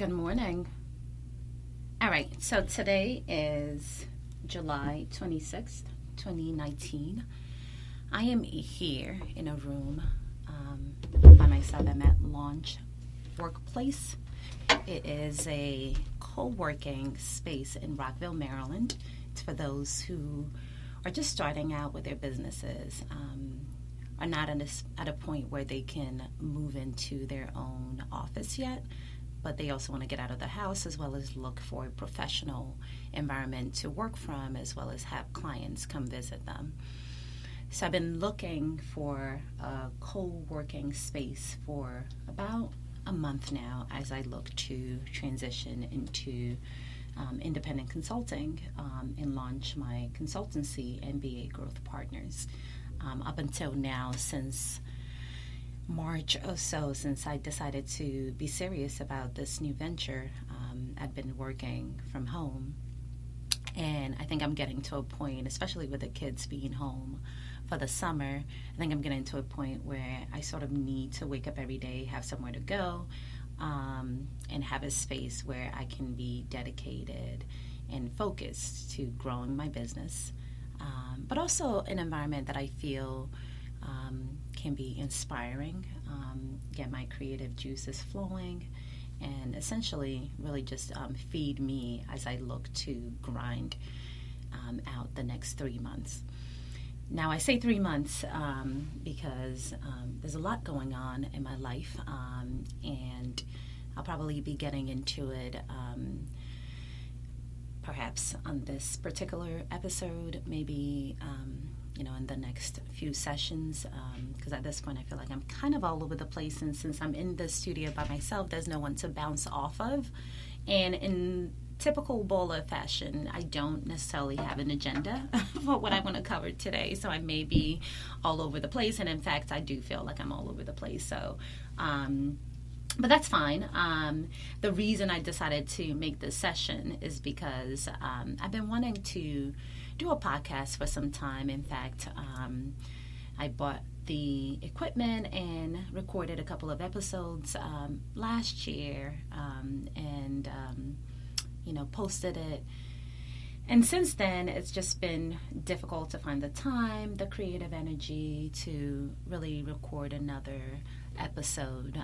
Good morning. All right, so today is July 26th, 2019. I am here in a room by myself. I'm at Launch Workplace. It is a co-working space in Rockville, Maryland. It's for those who are just starting out with their businesses, are not at a point where they can move into their own office yet, but they also want to get out of the house as well as look for a professional environment to work from, as well as have clients come visit them. So I've been looking for a co-working space for about a month now as I look to transition into independent consulting and launch my consultancy, MBA Growth Partners. Up until now, since March or so, since I decided to be serious about this new venture, I've been working from home. And I think I'm getting to a point, especially with the kids being home for the summer, I think I'm getting to a point where I sort of need to wake up every day, have somewhere to go, and have a space where I can be dedicated and focused to growing my business, but also an environment that I feel can be inspiring, get my creative juices flowing, and essentially really just feed me as I look to grind out the next 3 months. Now, I say 3 months because there's a lot going on in my life, and I'll probably be getting into it perhaps on this particular episode, maybe in the next few sessions, because at this point I feel like I'm kind of all over the place, and since I'm in the studio by myself, there's no one to bounce off of. And in typical Bola fashion, I don't necessarily have an agenda for what I want to cover today, so I may be all over the place, and in fact I do feel like I'm all over the place, so but that's fine. The reason I decided to make this session is because I've been wanting to do a podcast for some time. In fact, I bought the equipment and recorded a couple of episodes last year, and posted it. And since then, it's just been difficult to find the time, the creative energy to really record another episode.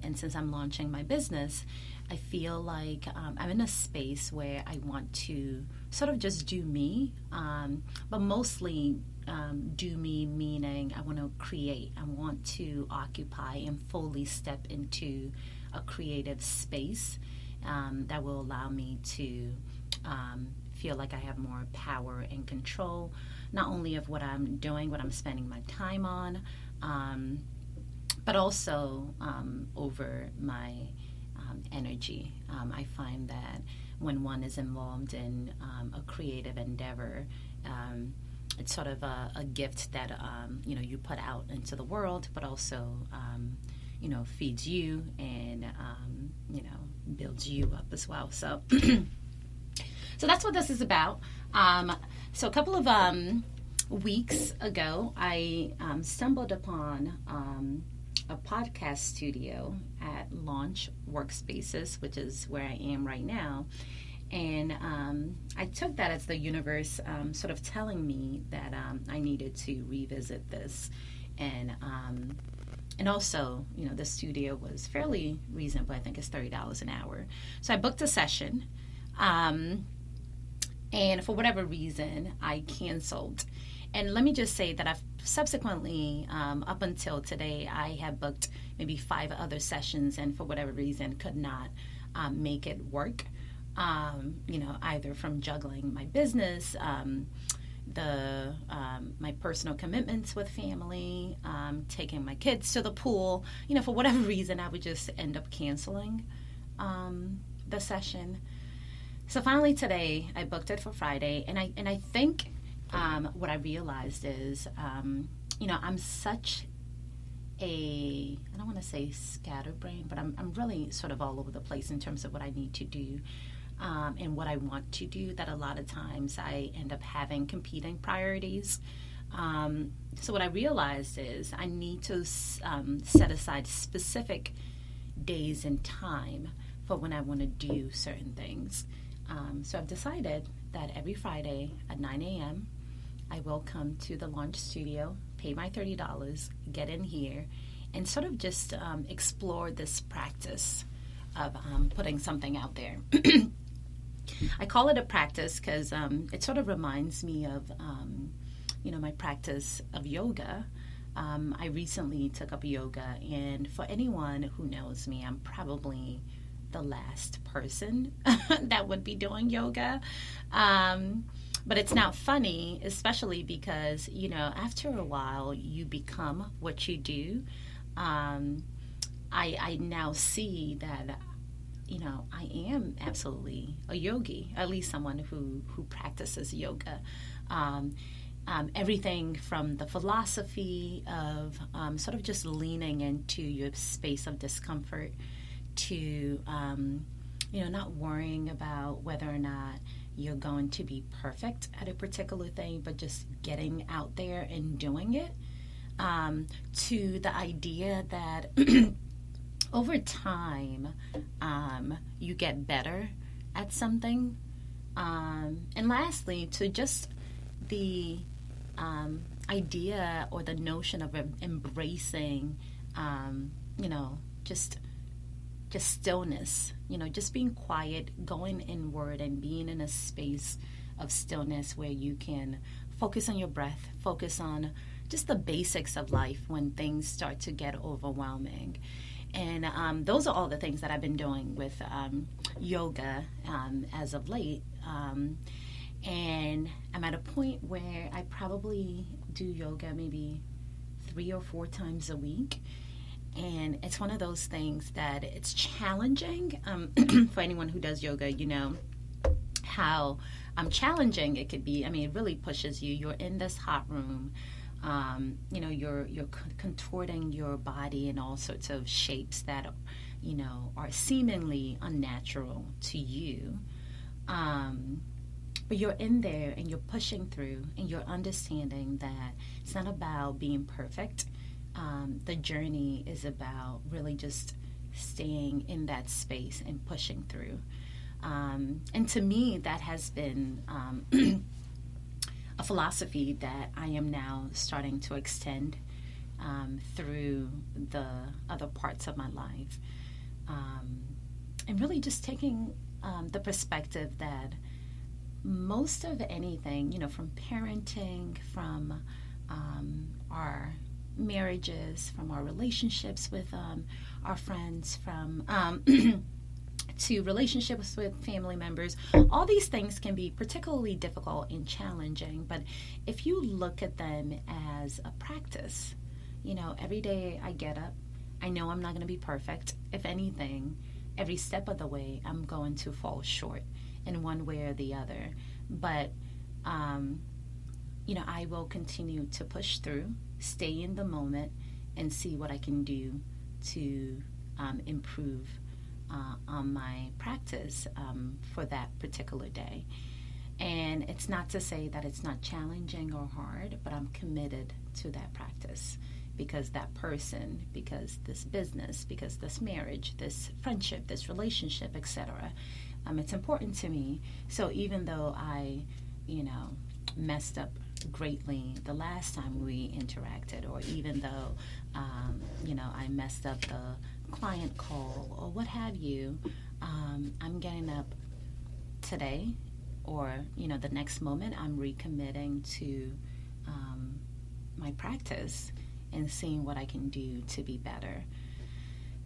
And since I'm launching my business, I feel like I'm in a space where I want to sort of just do me, but mostly do me, meaning I want to create. I want to occupy and fully step into a creative space that will allow me to feel like I have more power and control, not only of what I'm doing, what I'm spending my time on, but also over my energy. I find that when one is involved in a creative endeavor, it's sort of a gift that you put out into the world, but also feeds you and builds you up as well. So so that's what this is about. So a couple of weeks ago, I stumbled upon a podcast studio at Launch Workspaces, which is where I am right now. And I took that as the universe sort of telling me that I needed to revisit this. And also, the studio was fairly reasonable. I think it's $30 an hour. So I booked a session. And for whatever reason, I canceled. And let me just say that I've subsequently, up until today, I have booked maybe 5 other sessions, and for whatever reason could not make it work. Either from juggling my business, my personal commitments with family, taking my kids to the pool. For whatever reason, I would just end up canceling the session. So finally today, I booked it for Friday, and I think what I realized is, I'm such I don't want to say scatterbrain, but I'm really sort of all over the place in terms of what I need to do and what I want to do, that a lot of times I end up having competing priorities. So what I realized is I need to set aside specific days and time for when I want to do certain things. So I've decided that every Friday at 9 a.m. I will come to the Launch Studio, pay my $30, get in here, and sort of just explore this practice of putting something out there. I call it a practice because it sort of reminds me of, my practice of yoga. I recently took up yoga, and for anyone who knows me, I'm probably the last person that would be doing yoga. But it's not funny, especially because, after a while, you become what you do. I now see that, I am absolutely a yogi, at least someone who practices yoga. Everything from the philosophy of sort of just leaning into your space of discomfort to, not worrying about whether or not you're going to be perfect at a particular thing, but just getting out there and doing it, to the idea that over time you get better at something. And lastly, to just the idea or the notion of embracing, just stillness, just being quiet, going inward and being in a space of stillness where you can focus on your breath, focus on just the basics of life when things start to get overwhelming. And those are all the things that I've been doing with yoga as of late. And I'm at a point where I probably do yoga maybe 3 or 4 times a week. And it's one of those things that it's challenging. For anyone who does yoga, how challenging it could be. I mean, it really pushes you. You're in this hot room. You're contorting your body in all sorts of shapes that, are seemingly unnatural to you. But you're in there and you're pushing through and you're understanding that it's not about being perfect. The journey is about really just staying in that space and pushing through. And to me, that has been a philosophy that I am now starting to extend through the other parts of my life. And really just taking the perspective that most of anything, from parenting, from our marriages, from our relationships with our friends, from to relationships with family members, all these things can be particularly difficult and challenging. But if you look at them as a practice, every day I get up, I know I'm not going to be perfect. If anything, every step of the way, I'm going to fall short in one way or the other. But, I will continue to push through, stay in the moment, and see what I can do to improve on my practice for that particular day. And it's not to say that it's not challenging or hard, but I'm committed to that practice because that person, because this business, because this marriage, this friendship, this relationship, etc. It's important to me. So even though I, messed up greatly the last time we interacted, or even though, I messed up the client call or what have you, I'm getting up today or, the next moment I'm recommitting to my practice and seeing what I can do to be better.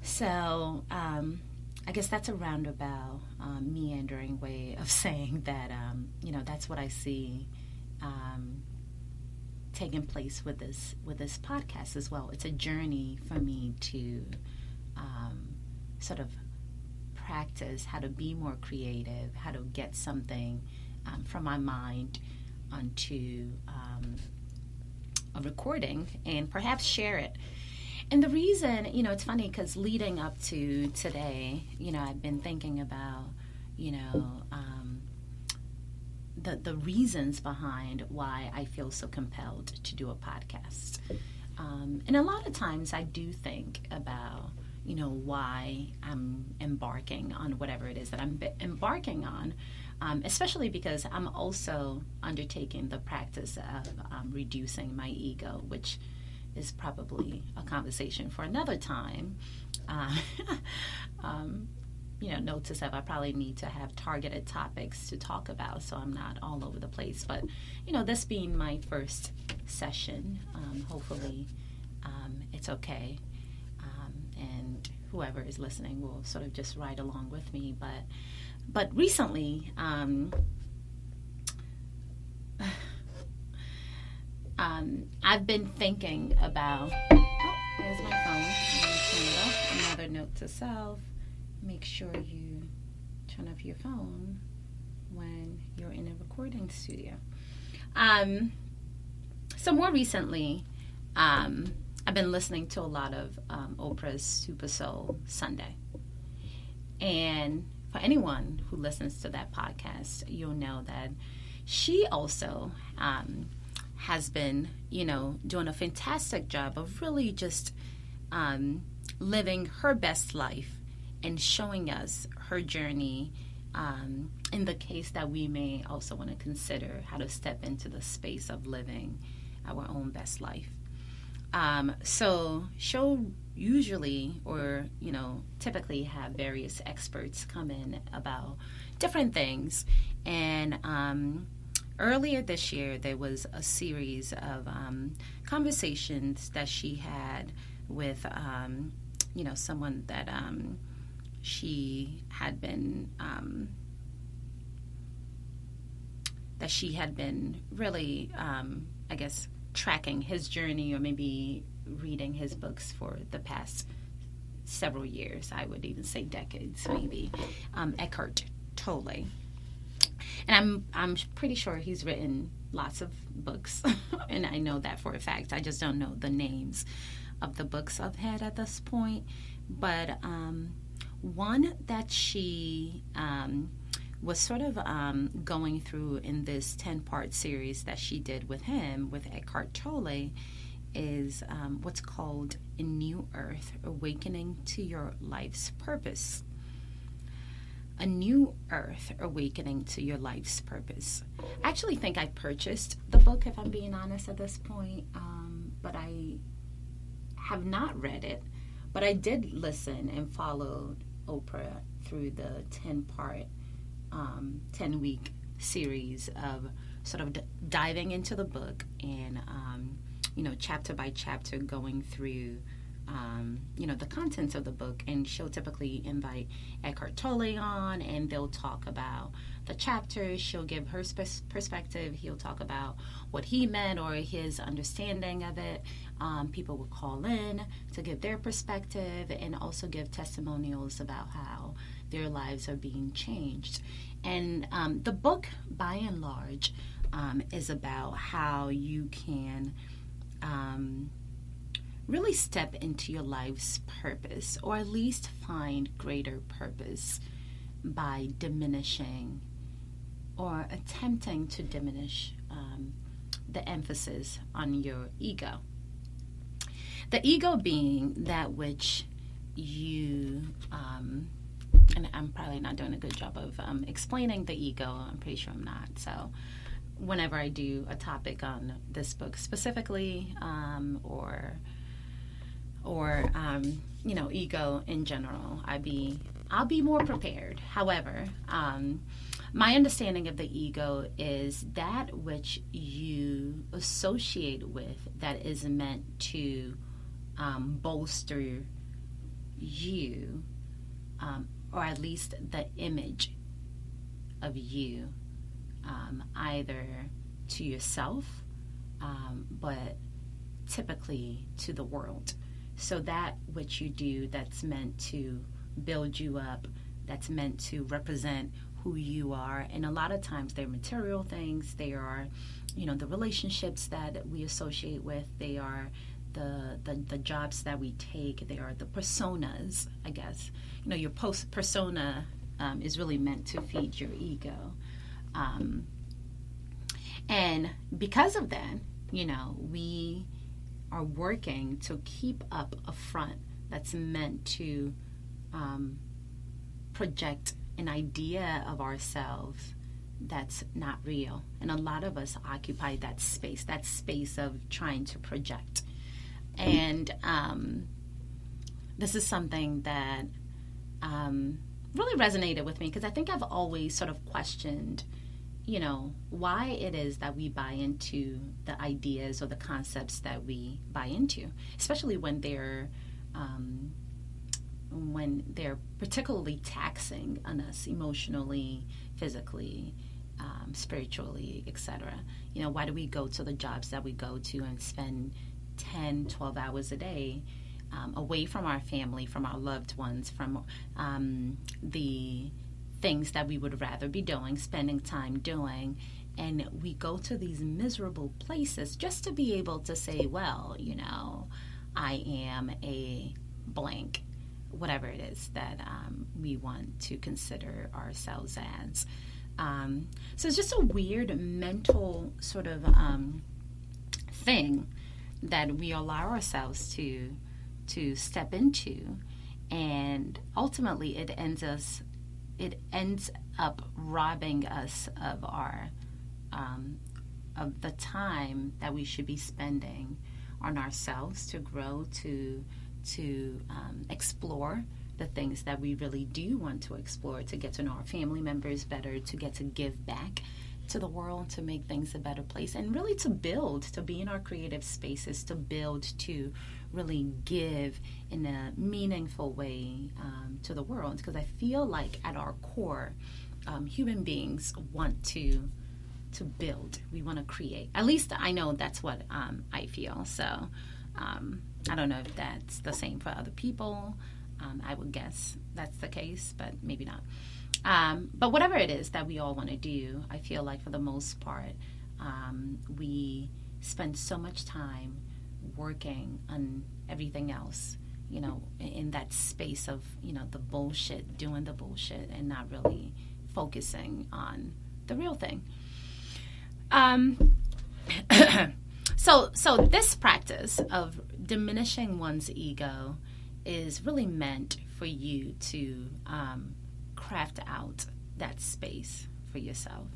So I guess that's a roundabout, meandering way of saying that, that's what I see taking place with this podcast as well. It's a journey for me to sort of practice how to be more creative, how to get something from my mind onto a recording and perhaps share it. And the reason, it's funny because leading up to today, I've been thinking about, the reasons behind why I feel so compelled to do a podcast. And a lot of times I do think about, why I'm embarking on whatever it is that I'm embarking on, especially because I'm also undertaking the practice of reducing my ego, which is probably a conversation for another time. Note to self, I probably need to have targeted topics to talk about so I'm not all over the place. But, this being my first session, hopefully it's okay. And whoever is listening will sort of just ride along with me. But recently, I've been thinking about, there's my phone. Turn it off. Another note to self. Make sure you turn off your phone when you're in a recording studio. So more recently, I've been listening to a lot of Oprah's Super Soul Sunday. And for anyone who listens to that podcast, you'll know that she also has been, doing a fantastic job of really just living her best life and showing us her journey in the case that we may also want to consider how to step into the space of living our own best life. So she'll usually or, typically have various experts come in about different things. And earlier this year, there was a series of conversations that she had with, someone that she had been really, tracking his journey or maybe reading his books for the past several years. I would even say decades, maybe. Eckhart Tolle. And I'm pretty sure he's written lots of books, and I know that for a fact. I just don't know the names of the books I've had at this point. But one that she was sort of going through in this 10-part series that she did with him, with Eckhart Tolle, is what's called A New Earth, Awakening to Your Life's Purpose. A New Earth, Awakening to Your Life's Purpose. I actually think I purchased the book, if I'm being honest at this point, but I have not read it. But I did listen and follow Oprah through the 10-part 10-week series of sort of diving into the book and, chapter by chapter going through, the contents of the book. And she'll typically invite Eckhart Tolle on, and they'll talk about the chapters. She'll give her perspective. He'll talk about what he meant or his understanding of it. People will call in to give their perspective and also give testimonials about how their lives are being changed. And the book, by and large, is about how you can really step into your life's purpose, or at least find greater purpose by diminishing or attempting to diminish the emphasis on your ego. The ego being that which you, and I'm probably not doing a good job of explaining the ego. I'm pretty sure I'm not. So whenever I do a topic on this book specifically, or ego in general, I'll be more prepared. However, my understanding of the ego is that which you associate with that is meant to bolster you, or at least the image of you, either to yourself, but typically to the world. So that which you do that's meant to build you up, that's meant to represent who you are. And a lot of times they're material things. They are, the relationships that we associate with. They are the jobs that we take. They are the personas, I guess. Your persona is really meant to feed your ego. And because of that, we are working to keep up a front that's meant to project an idea of ourselves that's not real. And a lot of us occupy that space of trying to project. And this is something that really resonated with me, because I think I've always sort of questioned, why it is that we buy into the ideas or the concepts that we buy into, especially when they're particularly taxing on us emotionally, physically, spiritually, etc. Why do we go to the jobs that we go to and spend 10, 12 hours a day away from our family, from our loved ones, from the things that we would rather be doing, spending time doing, and we go to these miserable places just to be able to say, well, I am a blank, whatever it is that we want to consider ourselves as. So it's just a weird mental sort of thing that we allow ourselves to step into, and ultimately it ends up robbing us of our of the time that we should be spending on ourselves to grow, to explore the things that we really do want to explore, to get to know our family members better, to get to give back to the world, to make things a better place, and really to build, to be in our creative spaces, to build, to really give in a meaningful way to the world. Because I feel like at our core, human beings want to build. We want to create. At least I know that's what I feel. So I don't know if that's the same for other people. I would guess that's the case, but maybe not. But whatever it is that we all want to do, I feel like for the most part, we spend so much time working on everything else, in that space of, the bullshit, doing the bullshit, and not really focusing on the real thing. So this practice of diminishing one's ego is really meant for you to craft out that space for yourself.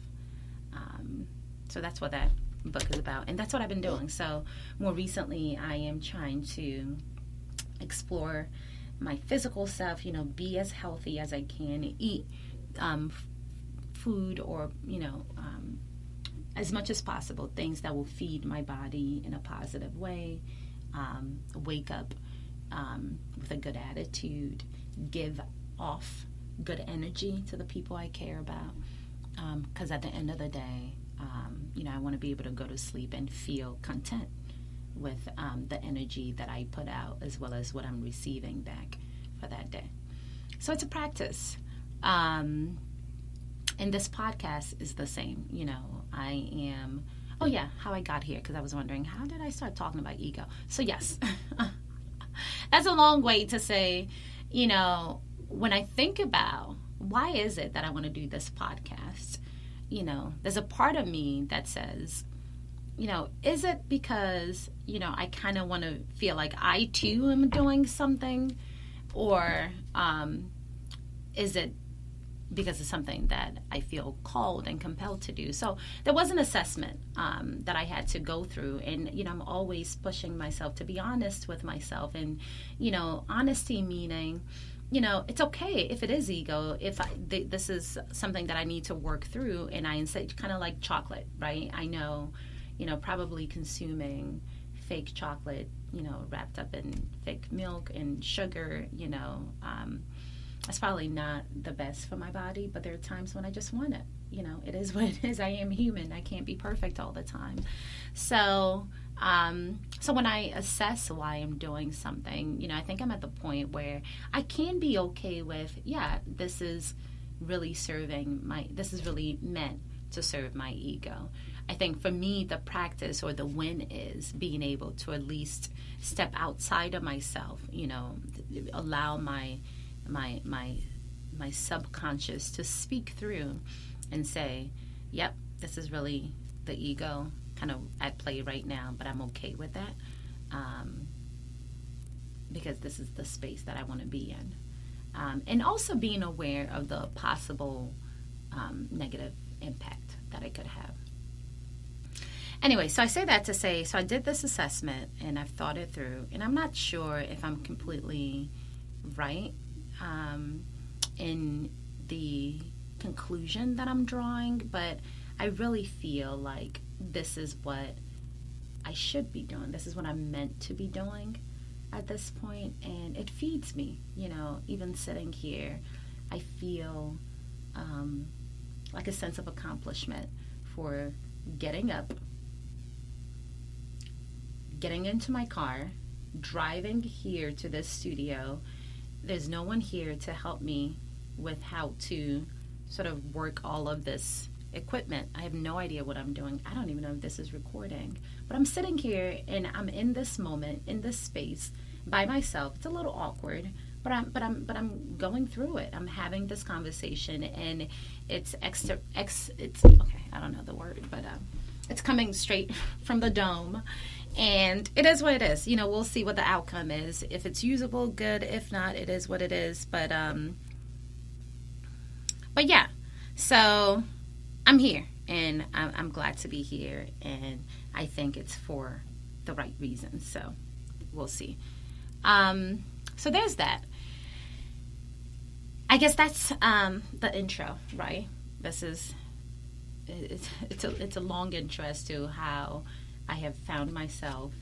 So that's what that book is about, and that's what I've been doing. So more recently, I am trying to explore my physical self, be as healthy as I can, eat food or, as much as possible, things that will feed my body in a positive way, wake up with a good attitude, give off good energy to the people I care about, because at the end of the day, I want to be able to go to sleep and feel content with the energy that I put out, as well as what I'm receiving back for that day. So it's a practice. And this podcast is the same. I am, how I got here, because I was wondering, how did I start talking about ego? So yes, that's a long way to say, when I think about why is it that I want to do this podcast, there's a part of me that says, is it because, I kind of want to feel like I too am doing something, or is it because it's something that I feel called and compelled to do? So there was an assessment that I had to go through, and I'm always pushing myself to be honest with myself, and honesty meaning, it's okay if it is ego, if this is something that I need to work through, and I instead, kind of like chocolate, right? I know, probably consuming fake chocolate, wrapped up in fake milk and sugar, it's probably not the best for my body, but there are times when I just want it. It is what it is. I am human. I can't be perfect all the time. So when I assess why I'm doing something, I think I'm at the point where I can be okay with, this is really this is really meant to serve my ego. I think for me, the practice or the win is being able to at least step outside of myself, allow my subconscious to speak through and say, yep, this is really the ego kind of at play right now, but I'm okay with that, because this is the space that I want to be in. And also being aware of the possible negative impact that it could have. Anyway, so I say that to say, so I did this assessment and I've thought it through, and I'm not sure if I'm completely right in the conclusion that I'm drawing, but I really feel like this is what I should be doing. This is what I'm meant to be doing at this point, and it feeds me. Even sitting here, I feel like a sense of accomplishment for getting up, getting into my car, driving here to this studio. There's no one here to help me with how to sort of work all of this equipment. I have no idea what I'm doing. I don't even know if this is recording, but I'm sitting here and I'm in this moment, in this space by myself. It's a little awkward, but I'm going through it. I'm having this conversation, and it's okay. I don't know the word, but it's coming straight from the dome, and it is what it is. We'll see what the outcome is. If it's usable, good. If not, it is what it is. But yeah. So I'm here, and I'm glad to be here, and I think it's for the right reasons. So we'll see. So there's that. I guess that's the intro, right? It's a long intro as to how I have found myself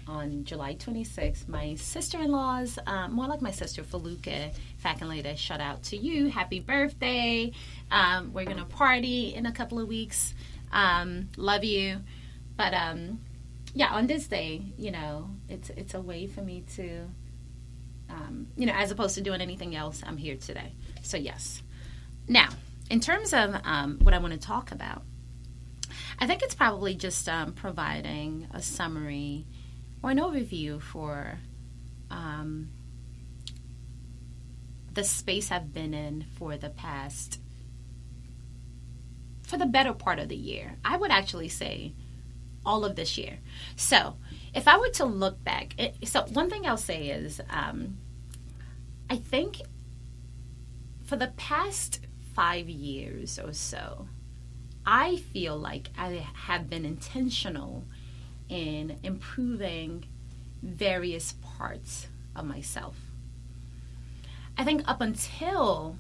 on July 26th. My sister-in-law's, more like my sister, Faluka Fakenleda, shout out to you. Happy birthday. We're going to party in a couple of weeks. Love you. But, yeah, on this day, it's a way for me to, as opposed to doing anything else, I'm here today. So, yes. Now, in terms of what I want to talk about, I think it's probably just providing a summary or an overview for the space I've been in for the better part of the year. I would actually say all of this year. So if I were to look back, so one thing I'll say is I think for the past 5 years or so, I feel like I have been intentional in improving various parts of myself. I think up until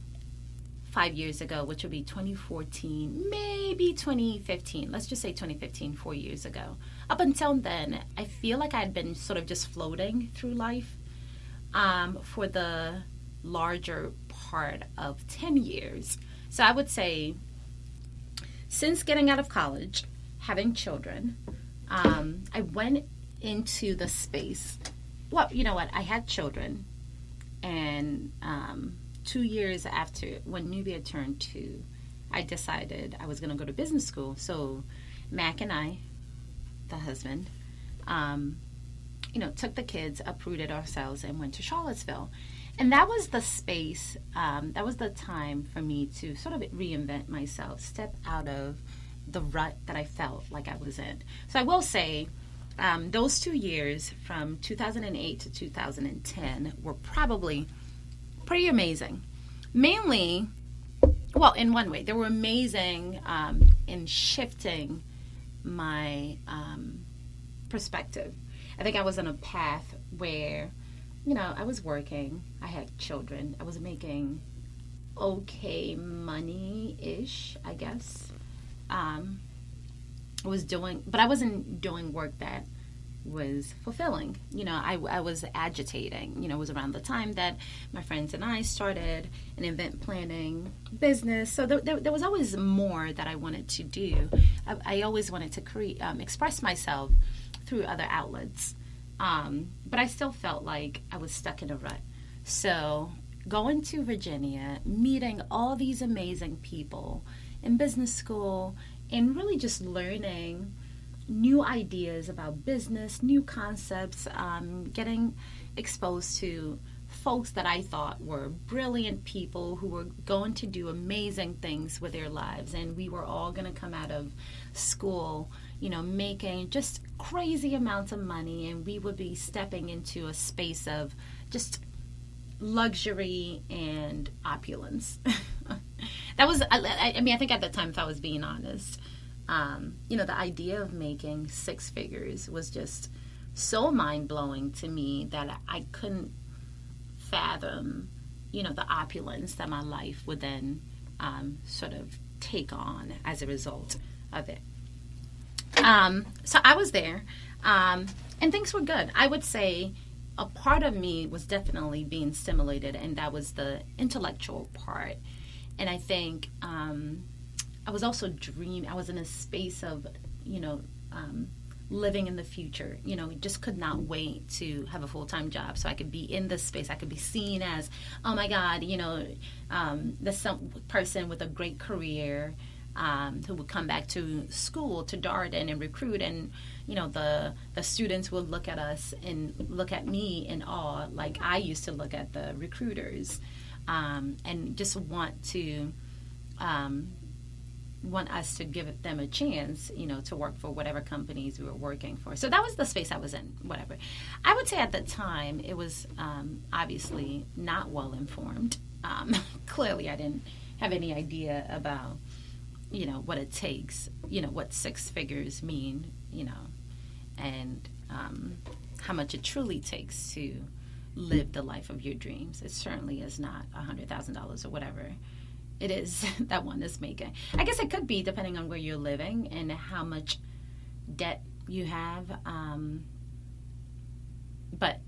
5 years ago, which would be 2014, maybe 2015, let's just say 2015, 4 years ago. Up until then, I feel like I had been sort of just floating through life for the larger part of 10 years. So I would say since getting out of college, having children, I went into the space. Well, you know what? I had children, and 2 years after, when Nubia turned 2, I decided I was going to go to business school. So Mac and I, the husband, took the kids, uprooted ourselves, and went to Charlottesville. And that was the space, that was the time for me to sort of reinvent myself, step out of the rut that I felt like I was in. So I will say, those 2 years from 2008 to 2010 were probably pretty amazing. Mainly, well, in one way, they were amazing in shifting my perspective. I think I was on a path where, I was working, I had children, I was making okay money-ish, I guess. I wasn't doing work that was fulfilling. I was agitating. It was around the time that my friends and I started an event planning business. So there was always more that I wanted to do. I always wanted to express myself through other outlets. But I still felt like I was stuck in a rut. So going to Virginia, meeting all these amazing people in business school, and really just learning new ideas about business, new concepts, getting exposed to folks that I thought were brilliant people who were going to do amazing things with their lives. And we were all going to come out of school, making just crazy amounts of money, and we would be stepping into a space of just luxury and opulence. That was, I mean, I think at the time, if I was being honest, the idea of making six figures was just so mind-blowing to me that I couldn't fathom, the opulence that my life would then sort of take on as a result of it. So I was there, and things were good. I would say a part of me was definitely being stimulated, and that was the intellectual part. And I think I was also dreaming. I was in a space of, living in the future. Just could not wait to have a full-time job so I could be in this space. I could be seen as, oh my God, some person with a great career who would come back to school, to Darden, and recruit, and the students would look at us and look at me in awe, like I used to look at the recruiters, and just want us to give them a chance, to work for whatever companies we were working for. So that was the space I was in, whatever. I would say at the time it was obviously not well informed. Clearly I didn't have any idea about, what it takes, what six figures mean, and how much it truly takes to live the life of your dreams. It certainly is not $100,000 or whatever it is that one is making. I guess it could be depending on where you're living and how much debt you have. But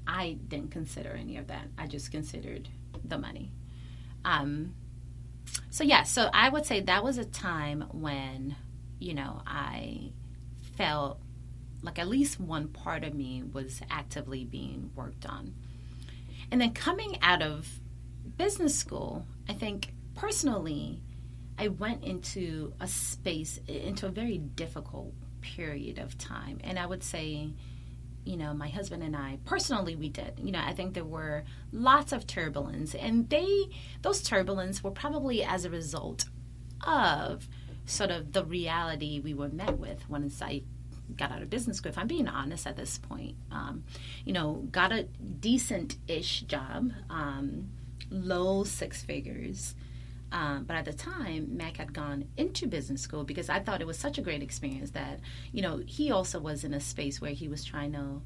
I didn't consider any of that. I just considered the money. So I would say that was a time when, I felt like at least one part of me was actively being worked on. And then coming out of business school, I think personally, I went into a very difficult period of time. And I would say, my husband and I, personally, we did. I think there were lots of turbulence. And those turbulence were probably as a result of sort of the reality we were met with once I got out of business school. If I'm being honest at this point, got a decent-ish job, low six figures. But at the time, Mac had gone into business school because I thought it was such a great experience that, he also was in a space where he was trying to,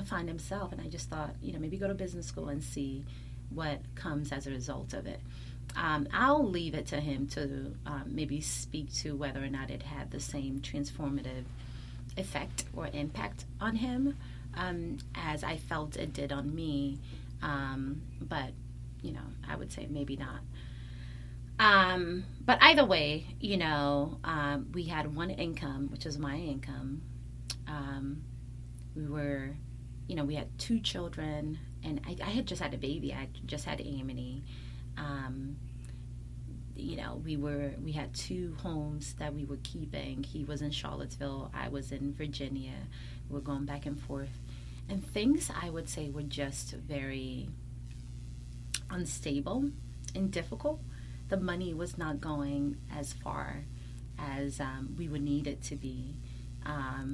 find himself. And I just thought, maybe go to business school and see what comes as a result of it. I'll leave it to him to maybe speak to whether or not it had the same transformative effect or impact on him as I felt it did on me. But, I would say maybe not. But either way, we had one income, which was my income. We had two children, and I had just had a baby. I just had Amity. We had two homes that we were keeping. He was in Charlottesville. I was in Virginia. We were going back and forth. And things, I would say, were just very unstable and difficult. The money was not going as far as we would need it to be.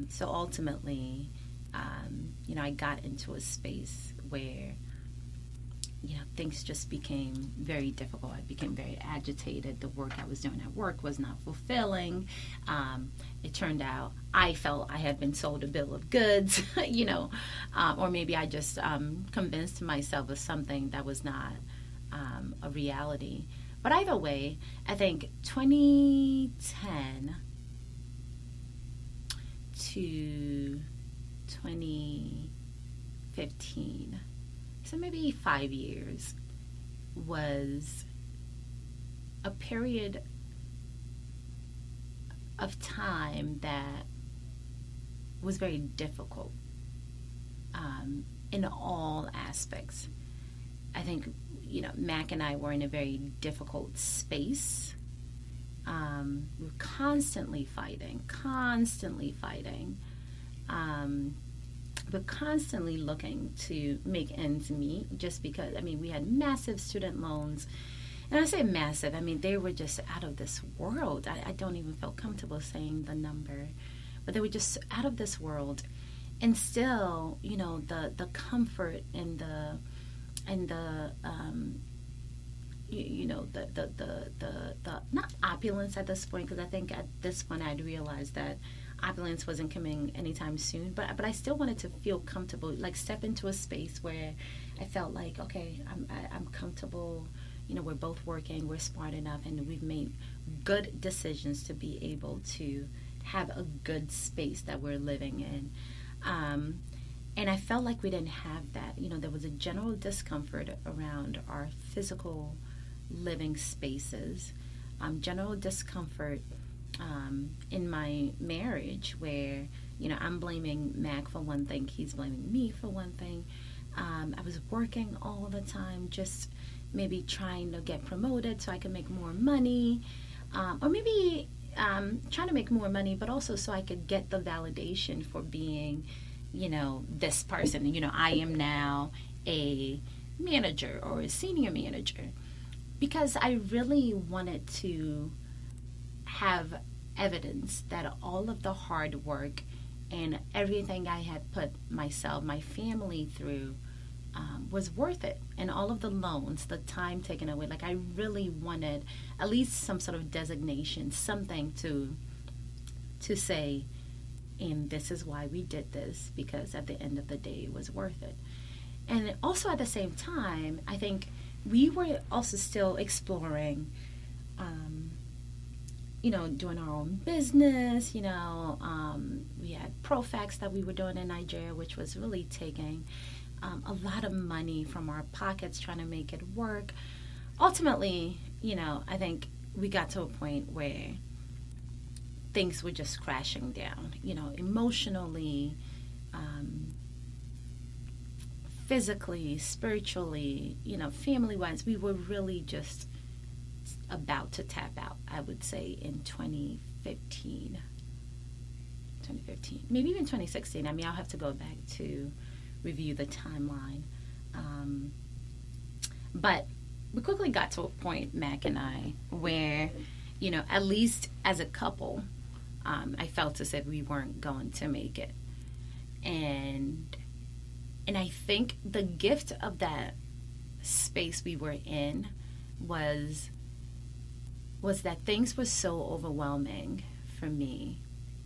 So ultimately, I got into a space where, things just became very difficult. I became very agitated. The work I was doing at work was not fulfilling. It turned out I felt I had been sold a bill of goods, or maybe I just convinced myself of something that was not a reality. But either way, I think 2010 to 2015, so maybe 5 years, was a period of time that was very difficult in all aspects. I think, Mac and I were in a very difficult space. We were constantly fighting. We're constantly looking to make ends meet just because, we had massive student loans. And I say massive, they were just out of this world. I don't even feel comfortable saying the number. But they were just out of this world. and still, the comfort and the the not opulence at this point, because I think at this point I'd realized that opulence wasn't coming anytime soon, but I still wanted to feel comfortable, like step into a space where I felt like, okay, I'm comfortable. We're both working, we're smart enough, and we've made good decisions to be able to have a good space that we're living in. And I felt like we didn't have that. There was a general discomfort around our physical living spaces, general discomfort in my marriage where, I'm blaming Mac for one thing, he's blaming me for one thing. I was working all the time, just maybe trying to get promoted so I could make more money, or maybe trying to make more money, but also so I could get the validation for being, this person. I am now a manager or a senior manager, because I really wanted to have evidence that all of the hard work and everything I had put myself, my family through, was worth it. And all of the loans, the time taken away, like I really wanted at least some sort of designation, something to say, and this is why we did this, because at the end of the day it was worth it. And also at the same time, I think we were also still exploring, doing our own business. We had Profax that we were doing in Nigeria, which was really taking a lot of money from our pockets, trying to make it work. Ultimately, I think we got to a point where things were just crashing down, emotionally, physically, spiritually, family-wise. We were really just about to tap out, I would say, in 2015, maybe even 2016. I mean, I'll have to go back to review the timeline. But we quickly got to a point, Mac and I, where, at least as a couple, I felt as if we weren't going to make it. And I think the gift of that space we were in was that things were so overwhelming for me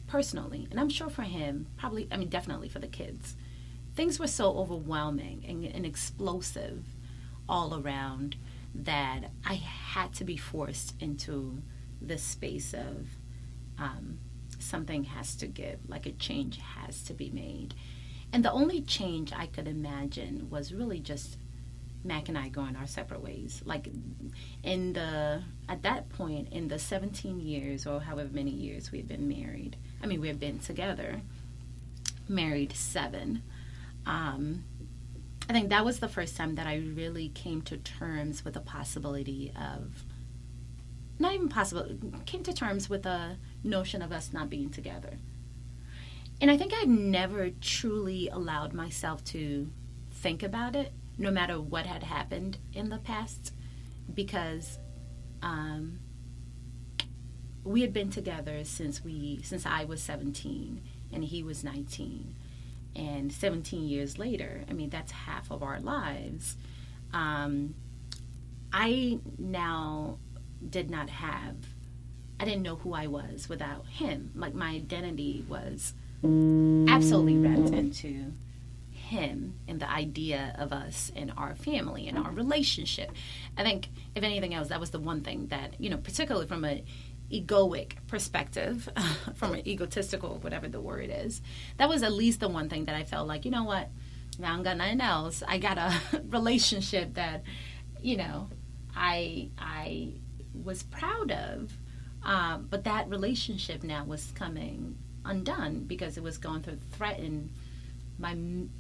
personally, and I'm sure for him, probably, definitely for the kids. Things were so overwhelming and explosive all around that I had to be forced into this space of something has to give, like a change has to be made. And the only change I could imagine was really just Mac and I going our separate ways. Like at that point, in the 17 years or however many years we had been married, we had been together, married 7. I think that was the first time that I really came to terms with the possibility of, not even possible, came to terms with the notion of us not being together. And I think I never truly allowed myself to think about it, no matter what had happened in the past, because we had been together since I was 17 and he was 19. And 17 years later, that's half of our lives. I now I didn't know who I was without him. Like, my identity was absolutely wrapped into him and the idea of us and our family and our relationship. I think, if anything else, that was the one thing that, particularly from an egoic perspective, from an egotistical, whatever the word is, that was at least the one thing that I felt like, what, now I don't got nothing else. I got a relationship that, I was proud of, but that relationship now was coming undone because it was going to threaten my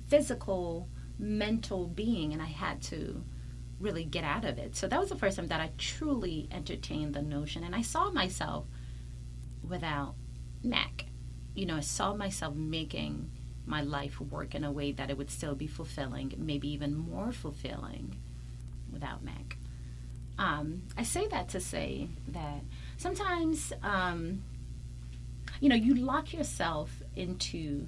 physical, mental being, and I had to really get out of it. So that was the first time that I truly entertained the notion, and I saw myself without Mac. I saw myself making my life work in a way that it would still be fulfilling, maybe even more fulfilling without Mac. I say that to say that sometimes, you lock yourself into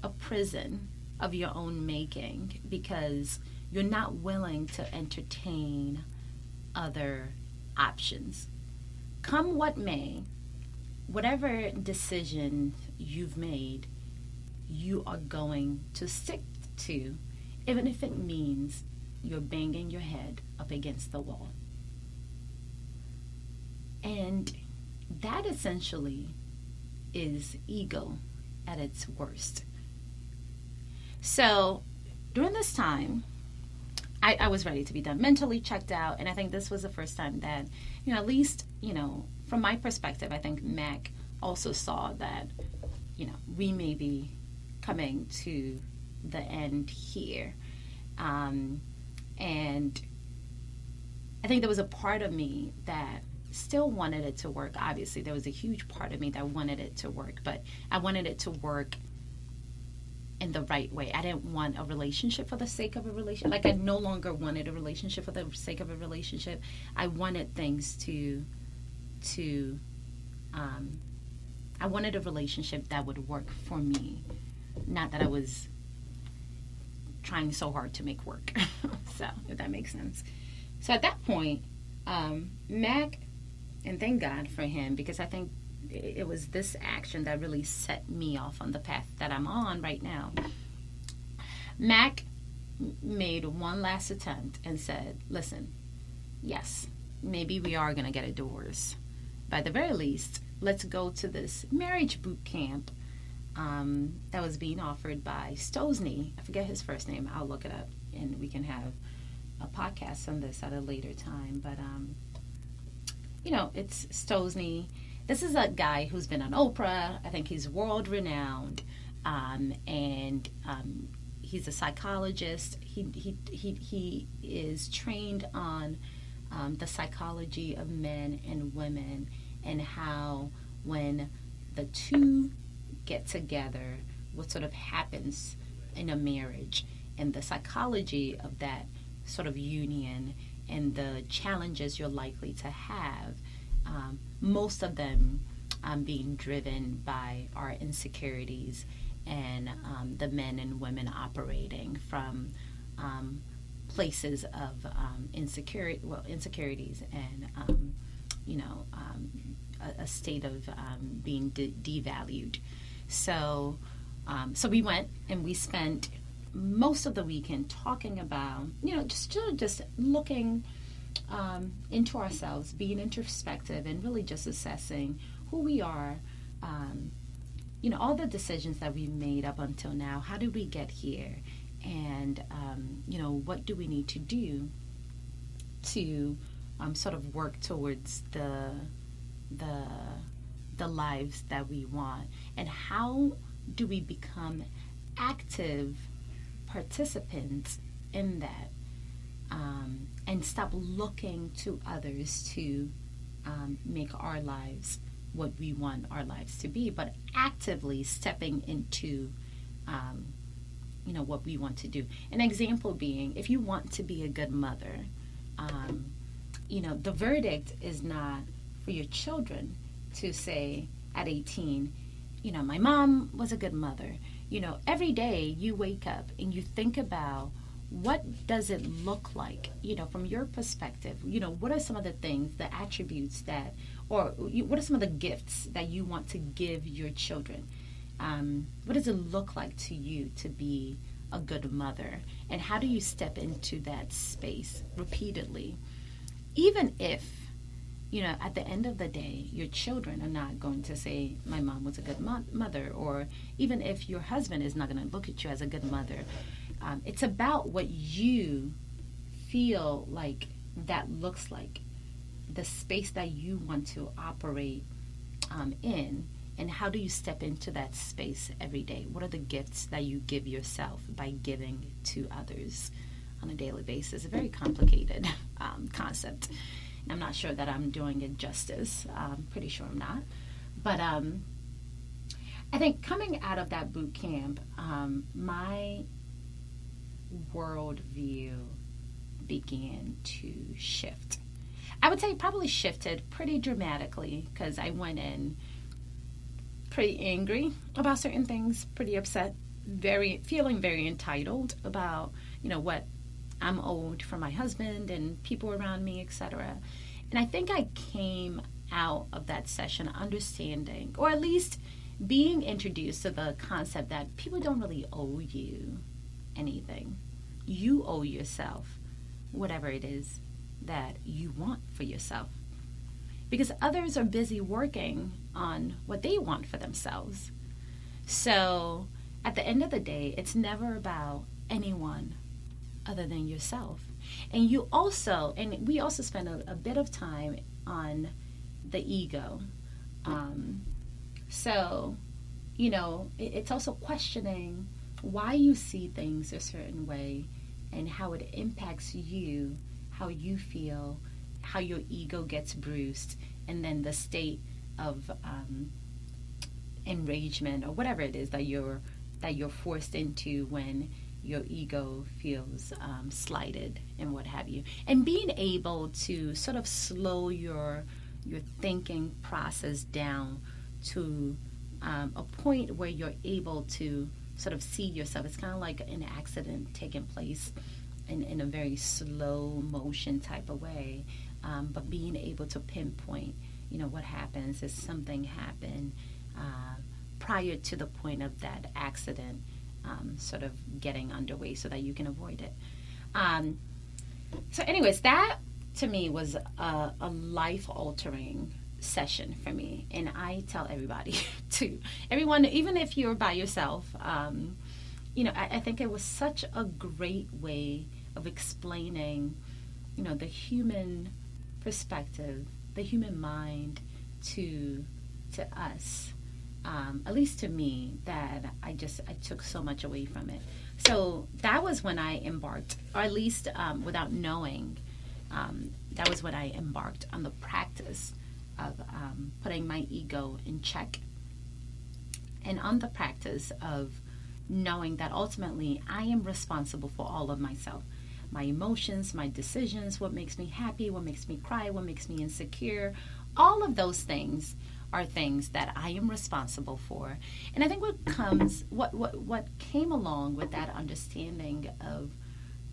a prison of your own making because you're not willing to entertain other options. Come what may, whatever decision you've made, you are going to stick to, even if it means you're banging your head up against the wall. And that essentially is ego at its worst. So during this time, I was ready to be done, mentally checked out, and I think this was the first time that, at least, from my perspective, I think Mac also saw that, we may be coming to the end here. And I think there was a part of me that still wanted it to work. Obviously, there was a huge part of me that wanted it to work, but I wanted it to work in the right way. I didn't want a relationship for the sake of a relationship. Like, I no longer wanted a relationship for the sake of a relationship. I wanted things I wanted a relationship that would work for me, not that I was trying so hard to make work. So, if that makes sense. So at that point, Mac, and thank God for him, because I think it was this action that really set me off on the path that I'm on right now. Mac made one last attempt and said, listen, yes, maybe we are going to get a divorce. By the very least, let's go to this marriage boot camp that was being offered by Stosny. I forget his first name. I'll look it up, and we can have a podcast on this at a later time. But, it's Stosny. This is a guy who's been on Oprah. I think he's world-renowned, and he's a psychologist. He is trained on the psychology of men and women, and how when the two get together, what sort of happens in a marriage, and the psychology of that sort of union, and the challenges you're likely to have, most of them being driven by our insecurities, and the men and women operating from places of insecurities, and a state of being devalued. So we went and we spent most of the weekend talking about, just looking into ourselves, being introspective, and really just assessing who we are, all the decisions that we made up until now. How did we get here? And, what do we need to do to sort of work towards the lives that we want? And how do we become active participants in that, and stop looking to others to make our lives what we want our lives to be, but actively stepping into what we want to do. An example being, if you want to be a good mother, the verdict is not for your children to say at 18, my mom was a good mother. Every day you wake up and you think about, what does it look like, from your perspective? What are some of the things, the attributes that, or what are some of the gifts that you want to give your children? What does it look like to you to be a good mother? And how do you step into that space repeatedly? Even if, at the end of the day, your children are not going to say, my mom was a good mother, or even if your husband is not going to look at you as a good mother, it's about what you feel like that looks like, the space that you want to operate in, and how do you step into that space every day? What are the gifts that you give yourself by giving to others on a daily basis? A very complicated concept. I'm not sure that I'm doing it justice. I'm pretty sure I'm not. But I think coming out of that boot camp, my worldview began to shift. I would say it probably shifted pretty dramatically, because I went in pretty angry about certain things, pretty upset feeling very entitled about, what I'm owed from my husband and people around me, etc. And I think I came out of that session understanding, or at least being introduced to the concept that people don't really owe you anything. You owe yourself whatever it is that you want for yourself. Because others are busy working on what they want for themselves. So at the end of the day, it's never about anyone other than yourself. And we also spend a bit of time on the ego. It's also questioning why you see things a certain way and how it impacts you, how you feel, how your ego gets bruised, and then the state of enragement or whatever it is that you're forced into when your ego feels slighted and what have you. And being able to sort of slow your thinking process down to a point where you're able to sort of see yourself. It's kind of like an accident taking place in a very slow motion type of way, but being able to pinpoint, what happens is something happened prior to the point of that accident sort of getting underway so that you can avoid it. So anyways, that to me was a life-altering session for me. And I tell everybody, everyone, even if you're by yourself, I think it was such a great way of explaining, the human perspective, the human mind to us. At least to me, that I took so much away from it. So that was when I embarked, or at least without knowing, that was when I embarked on the practice of putting my ego in check, and on the practice of knowing that ultimately I am responsible for all of myself, my emotions, my decisions, what makes me happy, what makes me cry, what makes me insecure. All of those things are things that I am responsible for. And I think what came along with that understanding of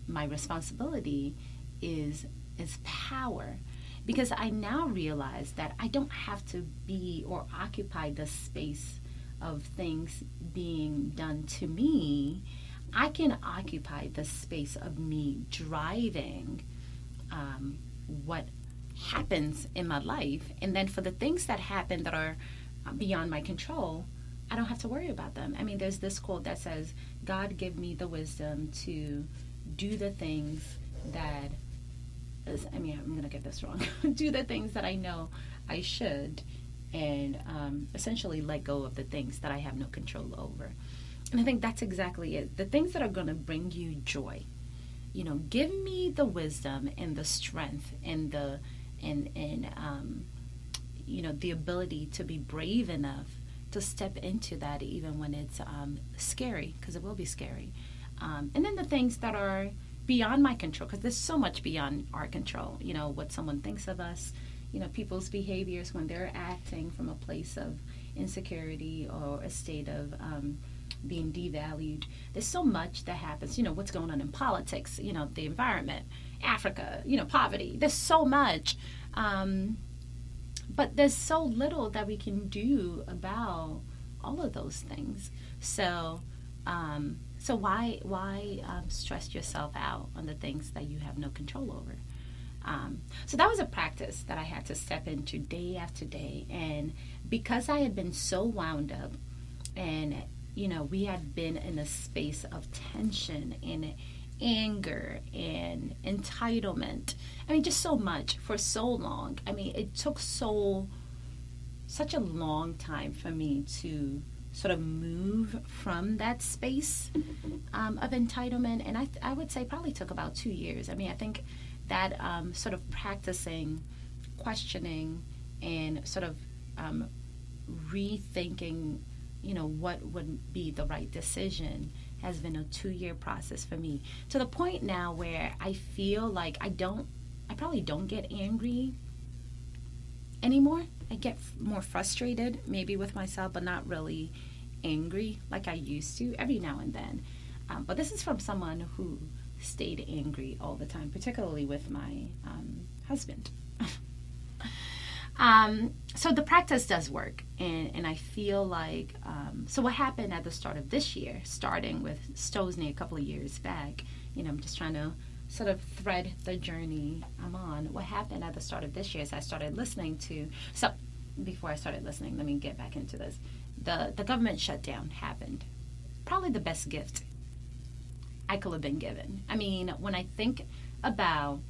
my responsibility is power. Because I now realize that I don't have to be or occupy the space of things being done to me. I can occupy the space of me driving what happens in my life. And then for the things that happen that are beyond my control, I don't have to worry about them. I mean, there's this quote that says, God give me the wisdom to do the things that, I'm going to get this wrong, do the things that I know I should, and essentially let go of the things that I have no control over. And I think that's exactly it. The things that are going to bring you joy, give me the wisdom and the strength and the the ability to be brave enough to step into that, even when it's scary, because it will be scary. And then the things that are beyond my control, because there's so much beyond our control. What someone thinks of us, people's behaviors when they're acting from a place of insecurity or a state of being devalued. There's so much that happens. What's going on in politics, the environment, Africa, poverty. There's so much. But there's so little that we can do about all of those things. So why stress yourself out on the things that you have no control over? So that was a practice that I had to step into day after day. And because I had been so wound up, and we had been in a space of tension and anger and entitlement. I mean, just so much for so long. I mean, it took such a long time for me to sort of move from that space of entitlement. And I would say probably took about 2 years. I mean, I think that sort of practicing, questioning, and sort of rethinking, what would be the right decision has been a 2-year process for me, to the point now where I feel like I probably don't get angry anymore. I get more frustrated maybe with myself, but not really angry like I used to every now and then. But this is from someone who stayed angry all the time, particularly with my husband. So the practice does work, and I feel like, so what happened at the start of this year, starting with Stosney a couple of years back, I'm just trying to sort of thread the journey I'm on. What happened at the start of this year is I started listening to, so before I started listening, let me get back into this. The government shutdown happened. Probably the best gift I could have been given. I mean, when I think about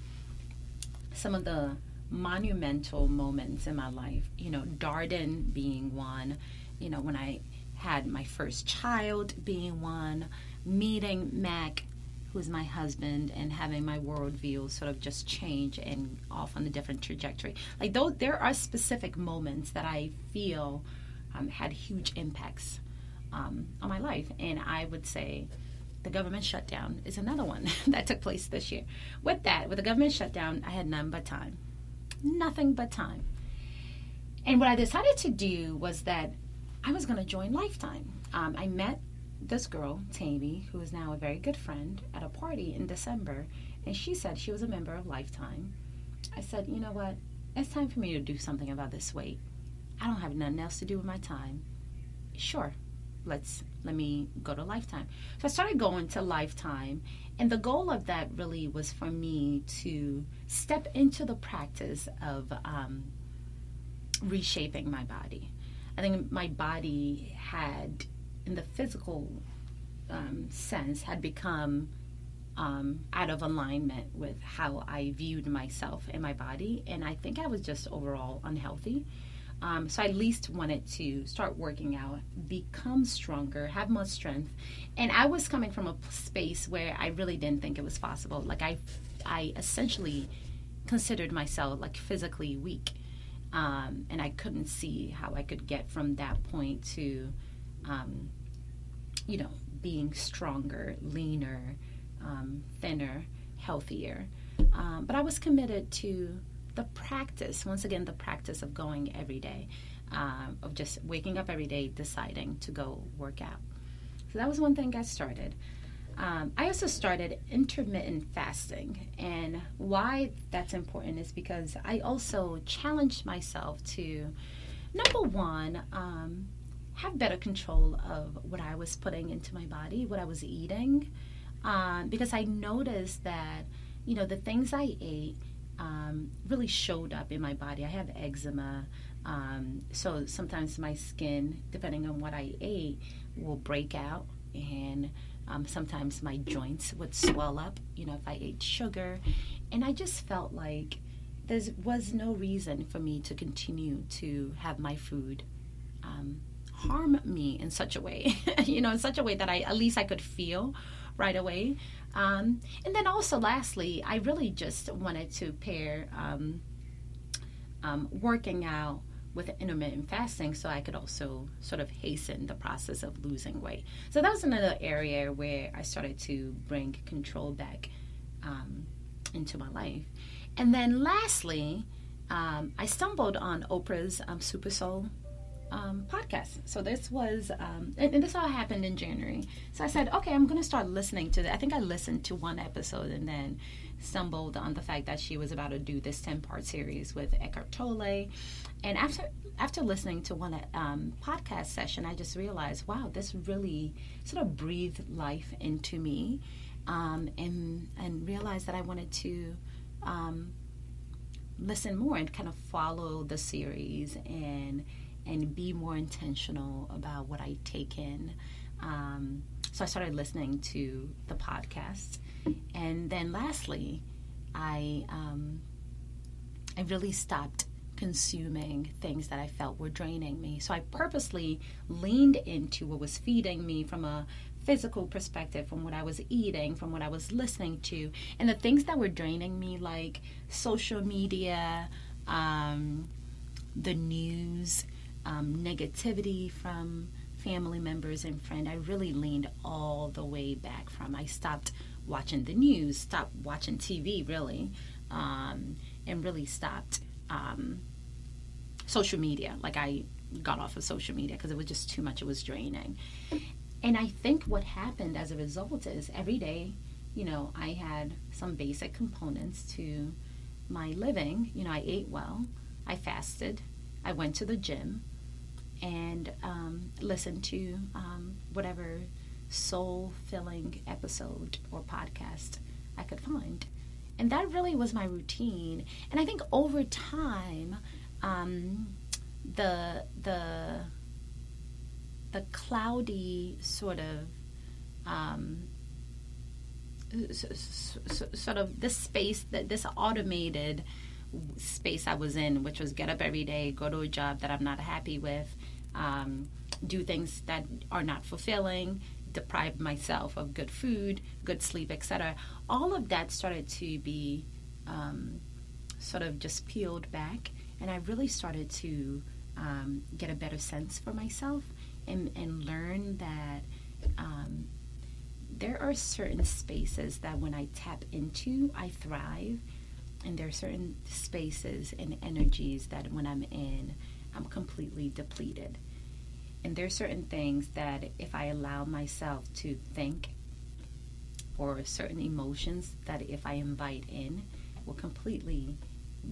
some of the monumental moments in my life, Darden being one, when I had my first child being one, meeting Mac, who's my husband, and having my worldview sort of just change and off on a different trajectory. Like, though there are specific moments that I feel had huge impacts on my life, and I would say the government shutdown is another one that took place this year. With the government shutdown, I had none but time. Nothing but time. And what I decided to do was that I was going to join Lifetime. I met this girl, Tammy, who is now a very good friend, at a party in December, and she said she was a member of Lifetime. I said, you know what? It's time for me to do something about this weight. I don't have nothing else to do with my time. Sure, let me go to Lifetime. So I started going to Lifetime, and the goal of that really was for me to step into the practice of reshaping my body. I think my body had, in the physical sense, had become out of alignment with how I viewed myself and my body, and I think I was just overall unhealthy. So I at least wanted to start working out, become stronger, have more strength. And I was coming from a space where I really didn't think it was possible. Like, I essentially considered myself like physically weak. And I couldn't see how I could get from that point to, being stronger, leaner, thinner, healthier. But I was committed to the practice, once again, the practice of going every day, of just waking up every day, deciding to go work out. So that was one thing I started. I also started intermittent fasting, and why that's important is because I also challenged myself to, number one, have better control of what I was putting into my body, what I was eating, because I noticed that, the things I ate really showed up in my body. I have eczema, so sometimes my skin, depending on what I ate, will break out, and sometimes my joints would swell up, if I ate sugar. And I just felt like there was no reason for me to continue to have my food harm me in such a way, in such a way that at least I could feel right away. And then also, lastly, I really just wanted to pair working out with intermittent fasting so I could also sort of hasten the process of losing weight. So that was another area where I started to bring control back into my life. And then lastly, I stumbled on Oprah's Super Soul podcast. So this was, and this all happened in January. So I said, okay, I'm going to start listening to that. I think I listened to one episode and then stumbled on the fact that she was about to do this 10-part series with Eckhart Tolle. And after listening to one podcast session, I just realized, wow, this really sort of breathed life into me, and realized that I wanted to listen more and kind of follow the series and be more intentional about what I take in. So I started listening to the podcast. And then lastly, I really stopped consuming things that I felt were draining me. So I purposely leaned into what was feeding me from a physical perspective, from what I was eating, from what I was listening to, and the things that were draining me, like social media, the news, negativity from family members and friends. I really leaned all the way back from. I stopped watching the news, stopped watching TV, really, and really stopped social media. Like, I got off of social media because it was just too much. It was draining. And I think what happened as a result is every day, I had some basic components to my living. I ate well, I fasted, I went to the gym, and listened to whatever soul-filling episode or podcast I could find. And that really was my routine. And I think over time, the cloudy sort of this space, that this automated space I was in, which was get up every day, go to a job that I'm not happy with, do things that are not fulfilling, deprive myself of good food, good sleep, etc. All of that started to be sort of just peeled back, and I really started to get a better sense for myself and learn that there are certain spaces that when I tap into, I thrive, and there are certain spaces and energies that when I'm in, I'm completely depleted. And there are certain things that if I allow myself to think, or certain emotions that if I invite in, will completely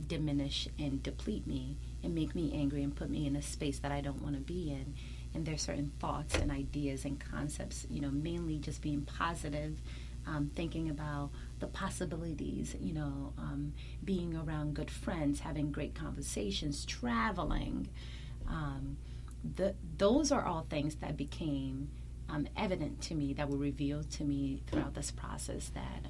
diminish and deplete me and make me angry and put me in a space that I don't want to be in. And there's certain thoughts and ideas and concepts, mainly just being positive, thinking about the possibilities, being around good friends, having great conversations, traveling. Those are all things that became evident to me, that were revealed to me throughout this process that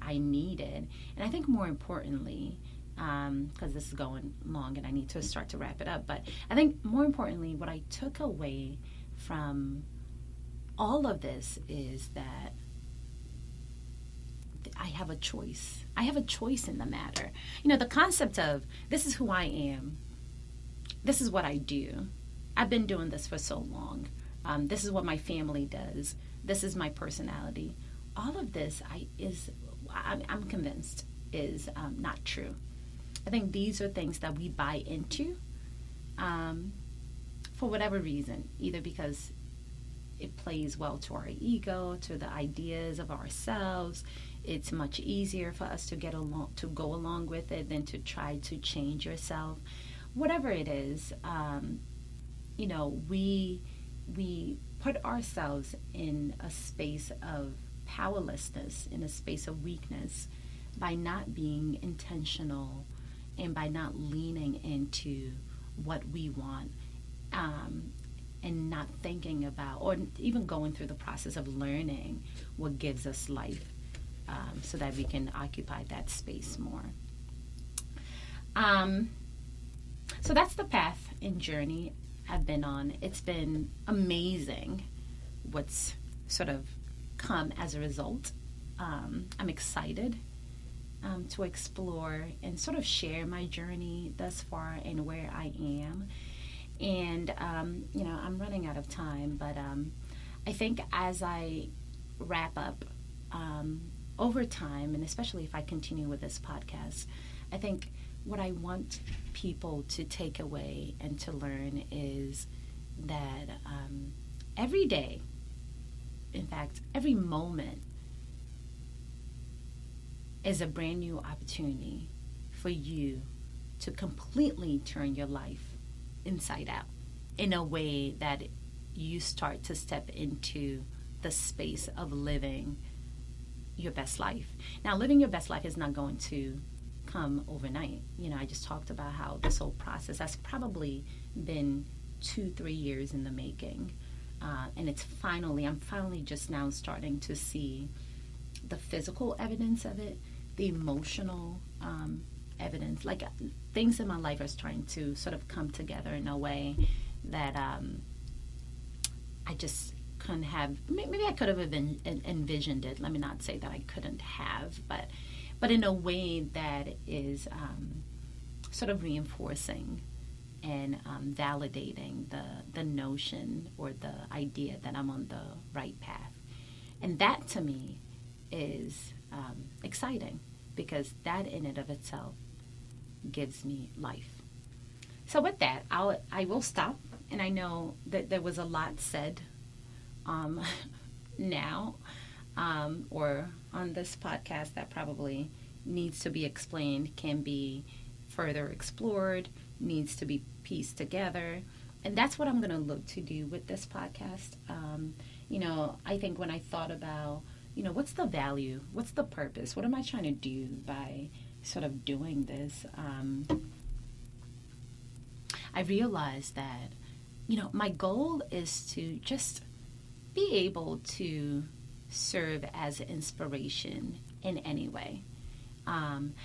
I needed. And I think more importantly, because this is going long and I need to start to wrap it up, but I think more importantly, what I took away from all of this is that I have a choice. I have a choice in the matter. The concept of this is who I am. This is what I do. I've been doing this for so long. This is what my family does. This is my personality. All of this, I'm convinced, is not true. I think these are things that we buy into for whatever reason, either because it plays well to our ego, to the ideas of ourselves. It's much easier for us to go along with it than to try to change yourself. Whatever it is, we put ourselves in a space of powerlessness, in a space of weakness, by not being intentional and by not leaning into what we want, and not thinking about, or even going through the process of learning what gives us life, so that we can occupy that space more. So that's the path and journey I've been on. It's been amazing what's sort of come as a result. I'm excited to explore and sort of share my journey thus far and where I am. And, I'm running out of time, but I think as I wrap up, over time, and especially if I continue with this podcast, I think what I want people to take away and to learn is that every day, in fact, every moment, is a brand new opportunity for you to completely turn your life inside out in a way that you start to step into the space of living your best life. Now, living your best life is not going to come overnight. I just talked about how this whole process has probably been 2-3 years in the making. And I'm finally just now starting to see the physical evidence of it, the emotional evidence. Like, things in my life are starting to sort of come together in a way that I just couldn't have. Maybe I could have envisioned it. Let me not say that I couldn't have, but in a way that is sort of reinforcing and validating the notion or the idea that I'm on the right path. And that, to me, is exciting, because that in and of itself gives me life. So with that, I will stop. And I know that there was a lot said um, now or on this podcast that probably needs to be explained, can be further explored, needs to be pieced together. And that's what I'm going to look to do with this podcast. I think when I thought about, what's the value? What's the purpose? What am I trying to do by sort of doing this? I realized that, my goal is to just be able to serve as inspiration in any way.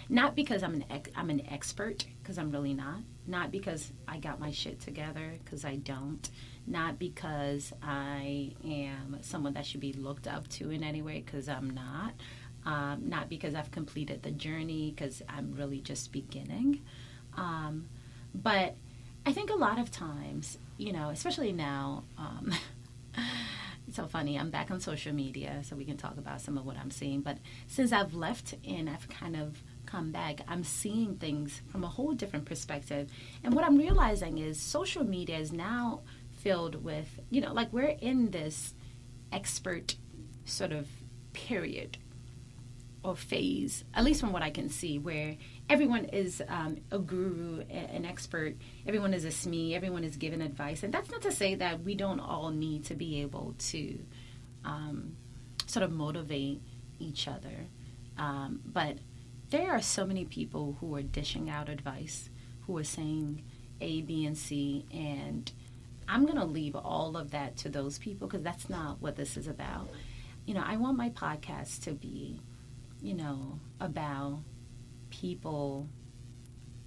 Not because I'm an expert, because I'm really not. Not because I got my shit together, because I don't. Not because I am someone that should be looked up to in any way, because I'm not. Not because I've completed the journey, because I'm really just beginning. But I think a lot of times, especially now, it's so funny. I'm back on social media, so we can talk about some of what I'm seeing. But since I've left and I've kind of come back, I'm seeing things from a whole different perspective. And what I'm realizing is social media is now filled with, like we're in this expert sort of period or phase, at least from what I can see, where everyone is a guru, an expert. Everyone is a SME. Everyone is giving advice. And that's not to say that we don't all need to be able to sort of motivate each other. But there are so many people who are dishing out advice, who are saying A, B, and C. And I'm going to leave all of that to those people because that's not what this is about. I want my podcast to be, about people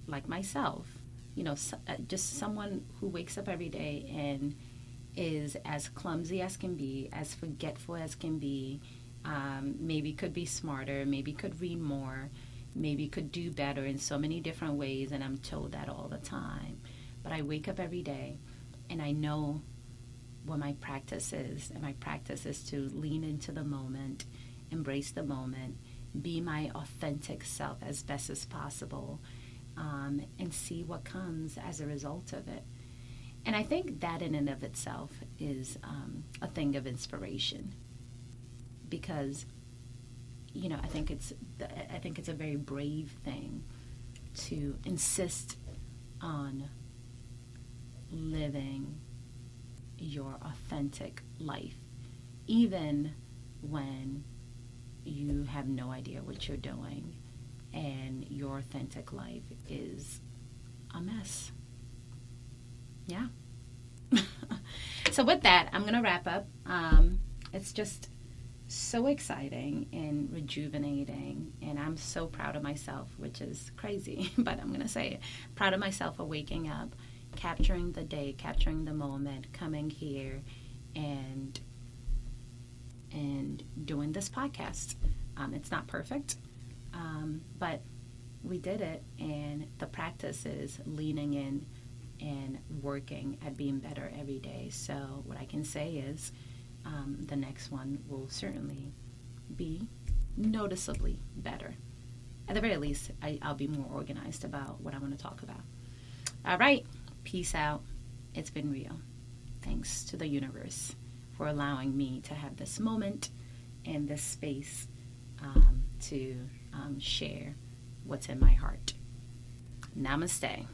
like myself, just someone who wakes up every day and is as clumsy as can be, as forgetful as can be, maybe could be smarter, maybe could read more, maybe could do better in so many different ways, and I'm told that all the time. But I wake up every day and I know what my practice is, and my practice is to lean into the moment, embrace the moment, be my authentic self as best as possible, and see what comes as a result of it. And I think that in and of itself is a thing of inspiration, because I think it's a very brave thing to insist on living your authentic life, even when you have no idea what you're doing and your authentic life is a mess. Yeah. So with that, I'm going to wrap up. It's just so exciting and rejuvenating, and I'm so proud of myself, which is crazy, but I'm going to say it. Proud of myself for waking up, capturing the day, capturing the moment, coming here and doing this podcast. It's not perfect, but we did it, and the practice is leaning in and working at being better every day. So what I can say is the next one will certainly be noticeably better. At the very least, I'll be more organized about what I want to talk about. All right, peace out. It's been real. Thanks to the universe for allowing me to have this moment and this space to share what's in my heart. Namaste.